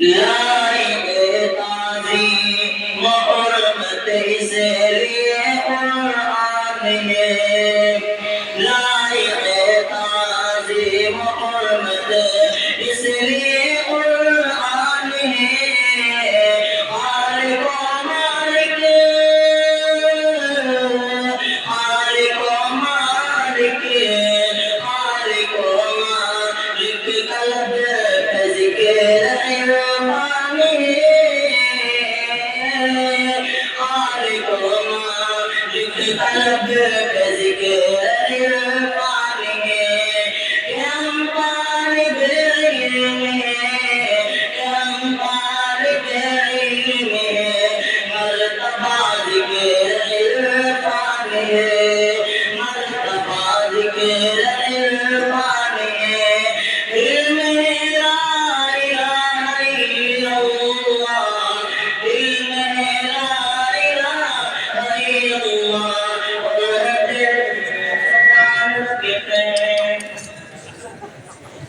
लाए ताज़ीम व हुर्मत इसलिए कुरान है, लाए ताज़ीम व हुर्मत इसलिए कुरान है। खालिक व मालिक, खालिक व मालिक, खालिक व मालिक कल्ब पे ज़िक्र इरफान है, खालिक व मालिक कल्ब पे ज़िक्र इरफान